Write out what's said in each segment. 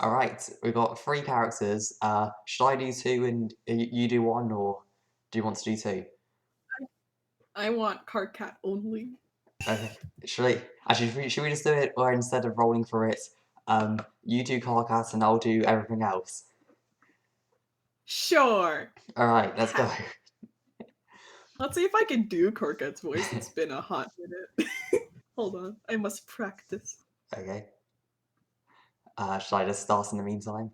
Alright, we've got 3 characters. Should I do 2 and you do 1, or do you want to do 2? I want Karkat only. Okay. Should we just do it where instead of rolling for it, you do Karkat and I'll do everything else? Sure. Alright, let's go. Let's see if I can do Karkat's voice. It's been a hot minute. Hold on, I must practice. Okay. Should I just start in the meantime?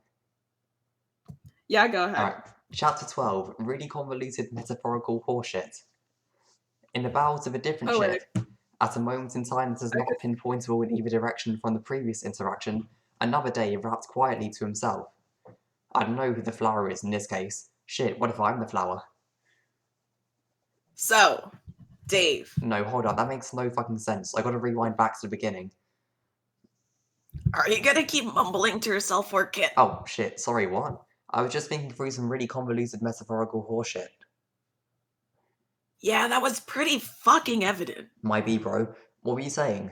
Yeah, go ahead. Alright. Chapter 12, Really Convoluted Metaphorical Horseshit. In the bowels of a different Oh wait, ship, at a moment in time that is I not could, pinpointable in either direction from the previous interaction, another day wrapped quietly to himself. I don't know who the flower is in this case. Shit, what if I'm the flower? so, Dave, No, hold on, that makes no fucking sense. I gotta rewind back to the beginning. are you gonna keep mumbling to yourself or kid? Oh, shit, sorry, what? I was just thinking through some really convoluted metaphorical horseshit. Yeah, that was pretty fucking evident. Might be, bro. What were you saying?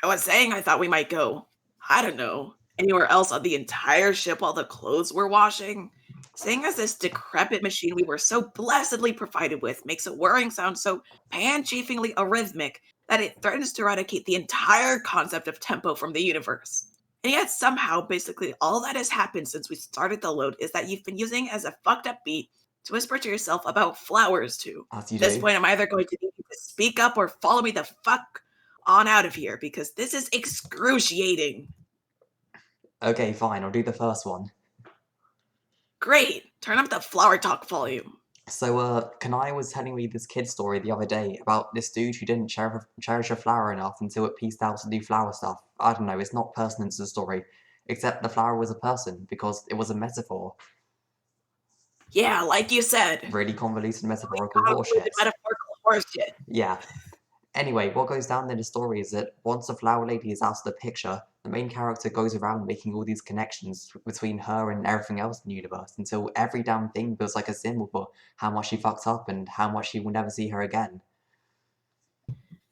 I was saying I thought we might go, I don't know, anywhere else on the entire ship while the clothes were washing. Seeing as this decrepit machine we were so blessedly provided with makes a whirring sound so pan-chafingly arrhythmic that it threatens to eradicate the entire concept of tempo from the universe. And yet somehow, basically all that has happened since we started the load is that you've been using as a fucked up beat to whisper to yourself about flowers to. As you At this do. point, I'm either going to need you to speak up or follow me the fuck on out of here because this is excruciating. Okay, fine, I'll do the first one. Great. Turn up the flower talk volume. So, Kanai was telling me this kid story the other day about this dude who didn't cherish a flower enough until it pieced out to do flower stuff. I don't know, it's not pertinent to the story, except the flower was a person, because it was a metaphor. Yeah, like you said. Really convoluted metaphorical Convoluted horseshit. metaphorical horseshit. Yeah. Anyway, what goes down in the story is that once the flower lady is out of the picture, the main character goes around making all these connections between her and everything else in the universe until every damn thing feels like a symbol for how much she fucked up and how much she will never see her again.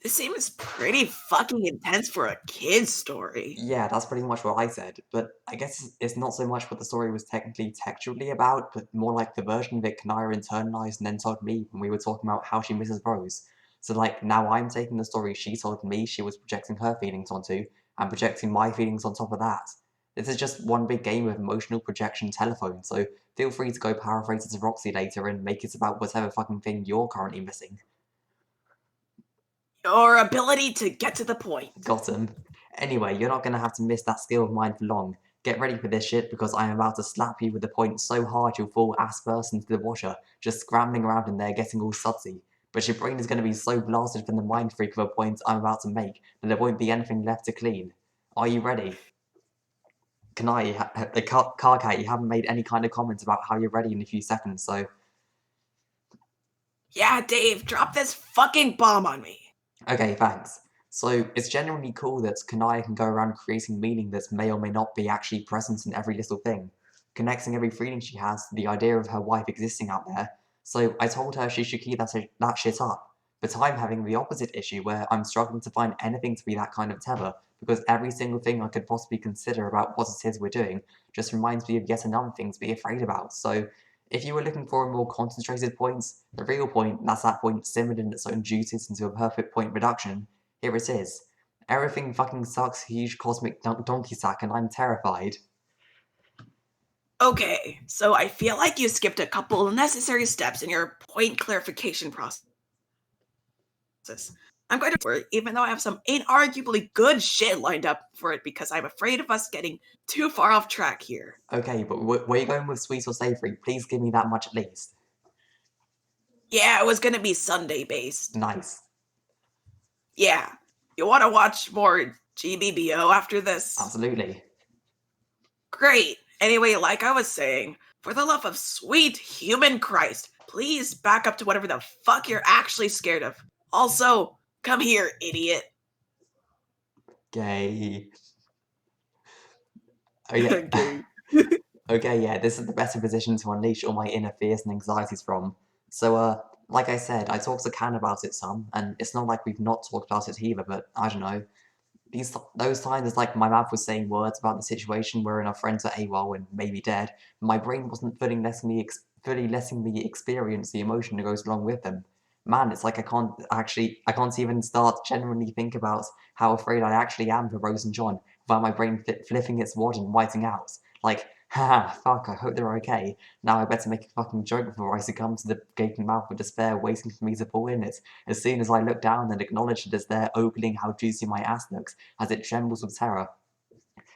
This seems pretty fucking intense for a kid's story. Yeah, that's pretty much what I said, but I guess it's not so much what the story was technically textually about, but more like the version of it Kanaya internalized and then told me when we were talking about how she misses Rose. So like, now I'm taking the story she told me she was projecting her feelings onto, and projecting my feelings on top of that. This is just one big game of emotional projection telephone, so feel free to go paraphrase it to Roxy later and make it about whatever fucking thing you're currently missing. Your ability to get to the point. Got him. Anyway, you're not gonna have to miss that skill of mine for long. Get ready for this shit, because I am about to slap you with the point so hard you'll fall ass first into the washer, just scrambling around in there getting all sudsy. But your brain is gonna be so blasted from the mind freak of a point I'm about to make that there won't be anything left to clean. Are you ready? The Karkat, you haven't made any kind of comment about how you're ready in a few seconds, so... Yeah, Dave, drop this fucking bomb on me. Okay, thanks. So, it's genuinely cool that Kanaya can go around creating meaning that may or may not be actually present in every little thing, connecting every feeling she has to the idea of her wife existing out there. So, I told her she should keep that shit up. But I'm having the opposite issue where I'm struggling to find anything to be that kind of tether, because every single thing I could possibly consider about what it is we're doing just reminds me of yet another thing to be afraid about. So, if you were looking for a more concentrated point, the real point, that's that point simmered in its own juices into a perfect point reduction, here it is. Everything fucking sucks, huge cosmic donkey sack, and I'm terrified. Okay, so I feel like you skipped a couple of necessary steps in your point clarification process. I'm going to for it, even though I have some inarguably good shit lined up for it because I'm afraid of us getting too far off track here. Okay, but where are you going with sweet or savory? Please give me that much at least. Yeah, it was gonna be Sunday based. Nice. Yeah. You wanna watch more GBBO after this? Absolutely. Great. Anyway, like I was saying, for the love of sweet human Christ, please back up to whatever the fuck you're actually scared of. Also, come here, idiot. Gay. Oh yeah. Okay. Okay, yeah, this is the better position to unleash all my inner fears and anxieties from. So, like I said, I talked to Can about it some, and it's not like we've not talked about it either, but I don't know. those times it's like my mouth was saying words about the situation wherein our friends are AWOL and maybe dead. My brain wasn't fully letting me experience the emotion that goes along with them. Man, it's like I can't even start genuinely think about how afraid I actually am for Rose and John without my brain flipping its wad and whiting out. Like, haha, fuck, I hope they're okay. Now I better make a fucking joke before I succumb to the gaping mouth of despair waiting for me to fall in it. As soon as I look down and acknowledge it is there ogling how juicy my ass looks, as it trembles with terror.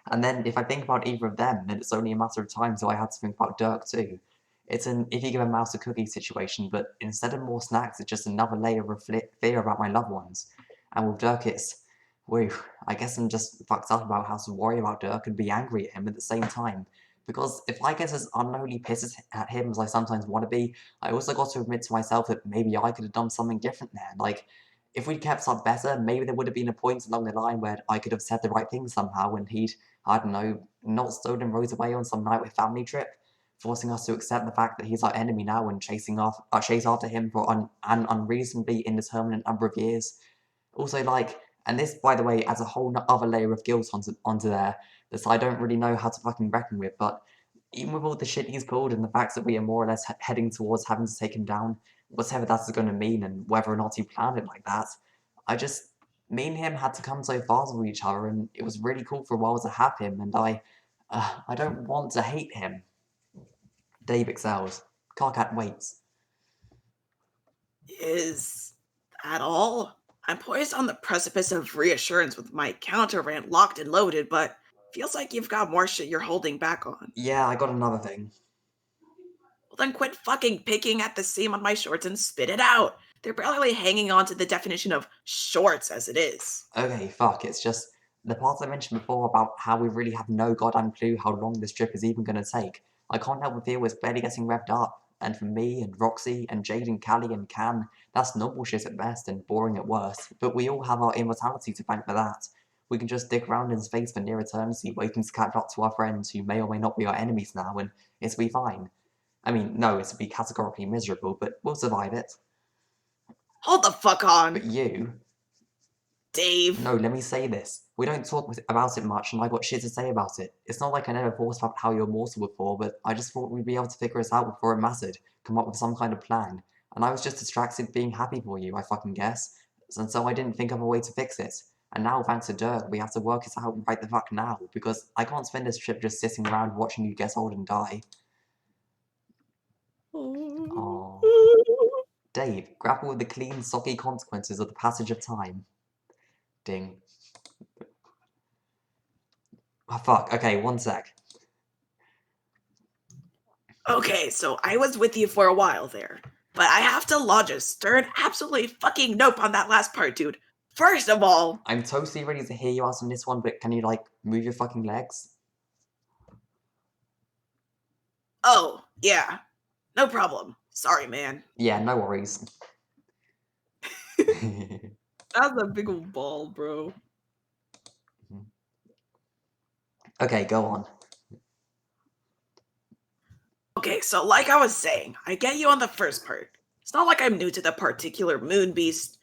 And then if I think about either of them, then it's only a matter of time till I have to think about Dirk too. It's an if you give a mouse a cookie situation, but instead of more snacks, it's just another layer of fear about my loved ones. And with Dirk, it's, whew, I guess I'm just fucked up about how to worry about Dirk and be angry at him at the same time. Because if I get as unholy pissed at him as I sometimes want to be, I also got to admit to myself that maybe I could have done something different there. Like, if we'd kept up better, maybe there would have been a point along the line where I could have said the right thing somehow and he'd, I don't know, not stolen Rose away on some night with family trip, forcing us to accept the fact that he's our enemy now and chase after him for an unreasonably indeterminate number of years. Also, like, and this, by the way, adds a whole other layer of guilt onto there that I don't really know how to fucking reckon with, but even with all the shit he's pulled and the fact that we are more or less heading towards having to take him down, whatever that is going to mean and whether or not he planned it like that, me and him had to come so far with each other, and it was really cool for a while to have him, and I don't want to hate him. Dave excels. Karkat waits. Is that all? I'm poised on the precipice of reassurance with my counter rant locked and loaded, but feels like you've got more shit you're holding back on. Yeah, I got another thing. Well, then quit fucking picking at the seam on my shorts and spit it out. They're barely hanging on to the definition of shorts as it is. Okay, fuck, it's just the parts I mentioned before about how we really have no goddamn clue how long this trip is even going to take. I can't help but feel it's barely getting revved up. And for me, and Roxy, and Jade, and Callie, and Can, that's normal shit at best and boring at worst. But we all have our immortality to thank for that. We can just dig around in space for near eternity, waiting to catch up to our friends who may or may not be our enemies now, and it'll be fine. I mean, no, it'll be categorically miserable, but we'll survive it. Hold the fuck on. But you... Dave. No, let me say this. We don't talk about it much, and I got shit to say about it. It's not like I never thought about how you're mortal before, but I just thought we'd be able to figure it out before it mattered, come up with some kind of plan. And I was just distracted being happy for you, I fucking guess. And so I didn't think of a way to fix it. And now, thanks to Dirk, we have to work it out right the fuck now, because I can't spend this trip just sitting around watching you get old and die. Aww. Dave, grapple with the clean, socky consequences of the passage of time. Ding. Oh, fuck. Okay, one sec. Okay, so I was with you for a while there, but I have to lodge a stern, absolutely fucking nope on that last part, dude. First of all... I'm totally ready to hear you out on this one, but can you, like, move your fucking legs? Oh, yeah. No problem. Sorry, man. Yeah, no worries. That's a big old ball, bro. Okay, go on. Okay, so like I was saying, I get you on the first part. It's not like I'm new to the particular moon beast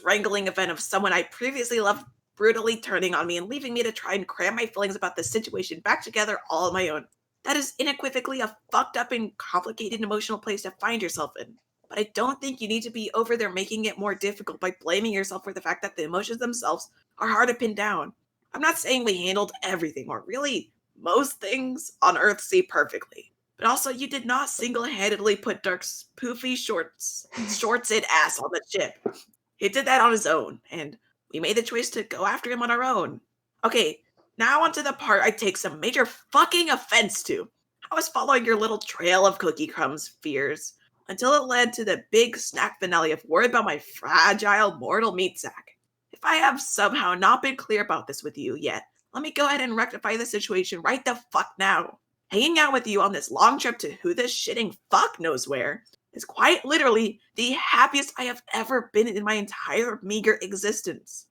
wrangling event of someone I previously loved brutally turning on me and leaving me to try and cram my feelings about the situation back together all on my own. That is unequivocally a fucked up and complicated emotional place to find yourself in. But I don't think you need to be over there making it more difficult by blaming yourself for the fact that the emotions themselves are hard to pin down. I'm not saying we handled everything, or really most things on Earthsea perfectly. But also, you did not single-handedly put Dirk's poofy shorts-in ass on the ship. He did that on his own, and we made the choice to go after him on our own. Okay, now onto the part I take some major fucking offense to. I was following your little trail of cookie crumbs fears until it led to the big snack finale of worry about my fragile mortal meat sack. If I have somehow not been clear about this with you yet, let me go ahead and rectify the situation right the fuck now. Hanging out with you on this long trip to who the shitting fuck knows where is quite literally the happiest I have ever been in my entire meager existence.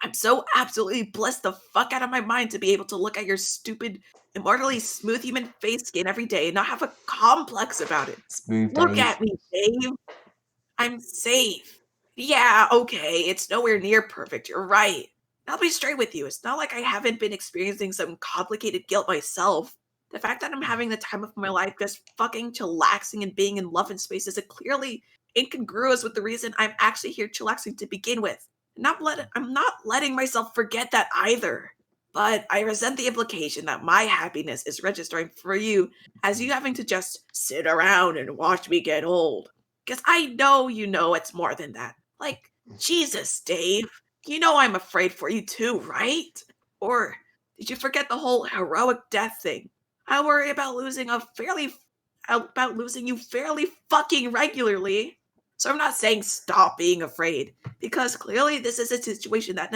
I'm so absolutely blessed the fuck out of my mind to be able to look at your stupid, immortally smooth human face skin every day and not have a complex about it. Smooth Look Dave. at me, Dave. I'm safe. Yeah, okay, it's nowhere near perfect, you're right. I'll be straight with you. It's not like I haven't been experiencing some complicated guilt myself. The fact that I'm having the time of my life just fucking chillaxing and being in love and space is clearly incongruous with the reason I'm actually here chillaxing to begin with. I'm not letting myself forget that either. But I resent the implication that my happiness is registering for you as you having to just sit around and watch me get old. Because I know you know it's more than that. Like, Jesus, Dave. You know I'm afraid for you too, right? Or did you forget the whole heroic death thing? I worry about losing you fairly fucking regularly. So I'm not saying stop being afraid, because clearly this is a situation that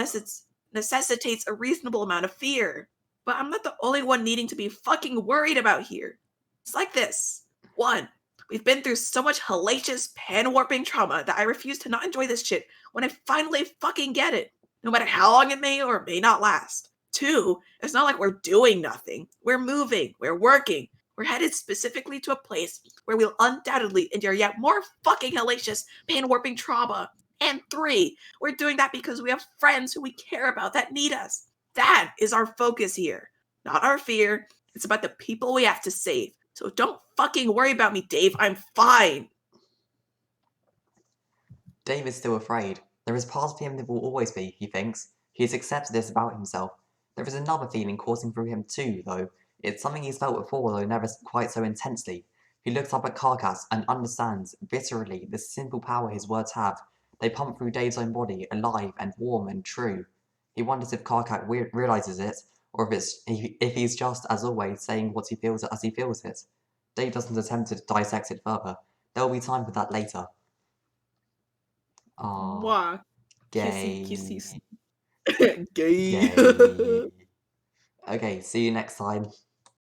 necessitates a reasonable amount of fear. But I'm not the only one needing to be fucking worried about here. It's like this. One, we've been through so much hellacious pan warping trauma that I refuse to not enjoy this shit when I finally fucking get it, no matter how long it may or may not last. Two, it's not like we're doing nothing. We're moving, we're working, we're headed specifically to a place where we'll undoubtedly endure yet more fucking hellacious pan warping trauma. And three, we're doing that because we have friends who we care about that need us. That is our focus here, not our fear. It's about the people we have to save. So don't fucking worry about me, Dave. I'm fine. Dave is still afraid. There is part of him that will always be, he thinks. He has accepted this about himself. There is another feeling coursing through him too, though. It's something he's felt before, though never quite so intensely. He looks up at Karkat and understands, viscerally, the simple power his words have. They pump through Dave's own body, alive and warm and true. He wonders if Karkat realizes it, or if he's just, as always, saying what he feels as he feels it. Dave doesn't attempt to dissect it further. There will be time for that later. Oh, Mwah. Kissy, gay. kissy. Gay. Gay. Okay, see you next time.